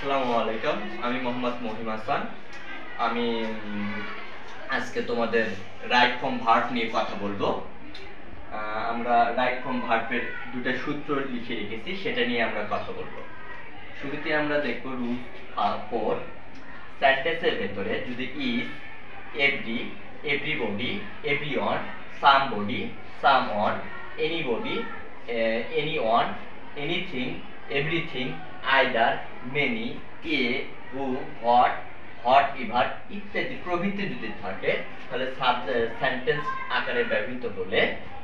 আসসালামু আলাইকুম। আমি মোহাম্মদ মহিম হাসান। আমি আজকে তোমাদের রাইট ফর্ম ভার্ব নিয়ে কথা বলবো। আমরা রাইট ফর্ম ভার্বের দুটো সূত্র লিখে রেখেছি, সেটা নিয়ে আমরা কথা বলবো। শুরুতে আমরা দেখব রুল 4। সেন্টেন্সের ভেতরে যদি is, every, everybody, everyone, somebody, someone, anybody, anyone, anything, everything, either, many, A, who, what, hot ever ইত্যাদি প্রভৃতি যদি থাকে, তাহলে সেন্টেন্স আকারে ব্যবহৃত হলে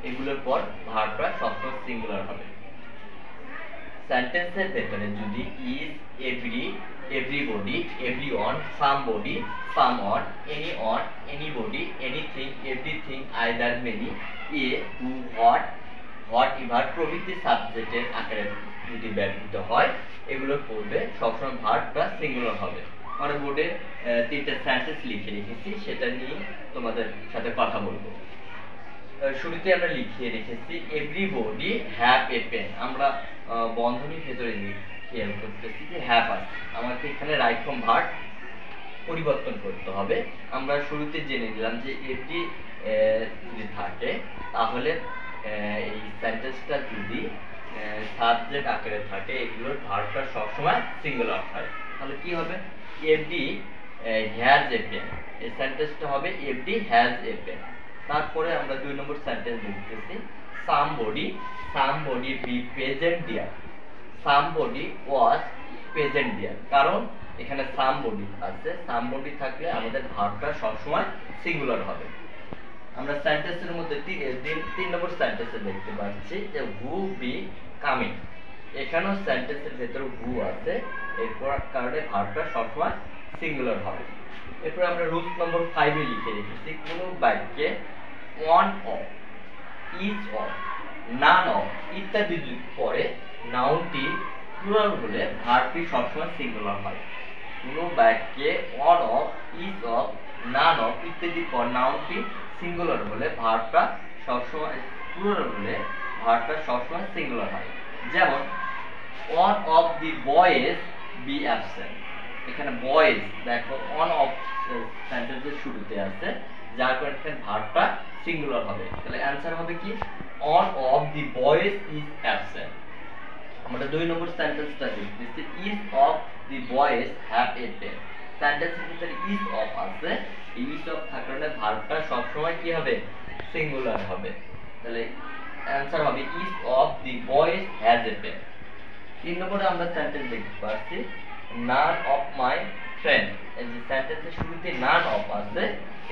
এগুলোর পর ভার্বটা সবসময় সিঙ্গুলার হবে। সেন্টেন্সের ভেতরে যদি is, every, everybody, everyone, somebody, someone, anyone, anybody, anything, everything, either, many, A, who, what, what ever প্রভৃতি সাবজেক্টের আকারে যদি ব্যবহৃত হয়, এগুলোর পূর্বে সবসময় ভার্বটা সিঙ্গুলার হবে। আমরা বোর্ডে 3টা সেন্টেন্স লিখে রেখেছি, সেটা নিয়ে তোমাদের সাথে কথা বলবো। শুরুতে আমরা লিখিয়ে রেখেছি এভরিবডি হ্যাভ এ পেন। আমরা বন্ধনীর ভেতরে খেয়াল করতেছি যে হ্যাভ আছে, আমাকে এখানে রাইট ফর্ম ভার্ব পরিবর্তন করতে হবে। আমরা শুরুতে জেনে নিলাম যে এভরি যদি থাকে, তাহলে এই সেন্টেন্সটা যদি সাবজেক্ট আকারে থাকে, এগুলোর ভার্বটা সবসময় সিঙ্গুলার হয়। তাহলে কি হবে? এভরি হ্যাজ এ পেন, এই সেন্টেন্সটা হবে এভরি হ্যাজ এ পেন। তারপরে আমরা 2 নম্বর সেন্টেন্স লিখতেছি somebody be present there, somebody was present there. কারণ এখানে সামবডি আছে, সামবডি থাকলে আমাদের ভার্বটা সবসময় সিঙ্গুলার হবে। আমরা সেন্টেন্সের মধ্যে 3 নম্বর সেন্টেন্সে দেখতে পাচ্ছি যে হু বি কামিং। এখানেও সেন্টেন্সের ভেতরে হু আছে, এরপর কারণে ভার্বটা সবসময় সিঙ্গুলার হবে। এরপর আমরা রুল নম্বর 5 এ লিখে রেখেছি কোন বাক্যে one of, each of, none of ইত্যাদি পরে নাউনটি প্লুরাল হলে ভার্বটি সবসময় সিঙ্গুলার হয়। কোন বাক্যে one of, each of, none of ইত্যাদি পর নাউনটি সিঙ্গুলার হলে ভার্বটা সবসময় প্লুরাল হলে ভার্বটা সবসময় সিঙ্গুলার হয়। যেমন one of the boys be absent. এখানে বয়েজ দেখো ওয়ান অফ সেন্টেন্সের শুরুতে আছে, যার কারণে এখানে ভার্বটা সিঙ্গুলার হবে। তাহলে অ্যানসার হবে কি? One of the boys is absent. আমরা 2 নম্বর সেন্টেন্সটা দেখতেছি each of the boys have a pen. সেন্টেন্সের ভিতরে ইজ অফ আছে, এই ইজ অফ থাকার কারণে ভার্বটা সবসময় কি হবে? সিঙ্গুলার হবে। তাহলে অ্যানসার হবে each of the boys has a pen. 3 নম্বরে আমরা সেন্টেন্স দেখতে পাচ্ছি নান অফ মাই ফ্রেন্ড। এই যে সেন্টেন্সের শুরুতে নান অফ আছে,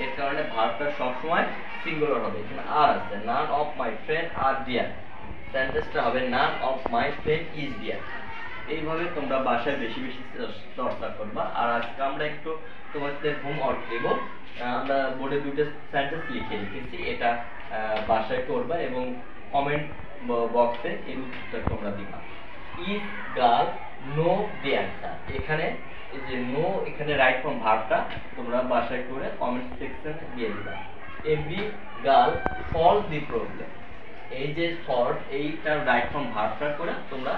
এর কারণে ভার্বটা সবসময় সিঙ্গুলার হবে। এখানে আর আছে, none of my friend are dear. সেন্টেন্সটা হবে none of my friend is dear. এইভাবে তোমরা বাসায় বেশি বেশি চর্চা করবা। আর আজকে আমরা একটু তোমাদের হোমওয়ার্ক দেব। আমরা বোর্ডে 2টা সেন্টেন্স লিখে রেখেছি, এটা বাসায় করবা এবং কমেন্ট বক্সে এর উত্তরটা তোমরা দিবা। Is girl no the answer. এখানে এই যে নো, এখানে রাইট ফর্ম ভার্বটা তোমরা বাসায় করে কমেন্ট সেকশনে দিয়ে দিবা। Every girl solve the problem. এই যে সলভ, এইটার রাইট ফর্ম ভার্বটা করে তোমরা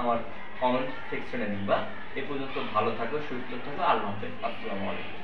আমার কমেন্ট সেকশনে দিবা। এ পর্যন্ত ভালো থাকো, সুস্থ থাকো। আল্লাহ হাফেজ। আসসালামু আলাইকুম।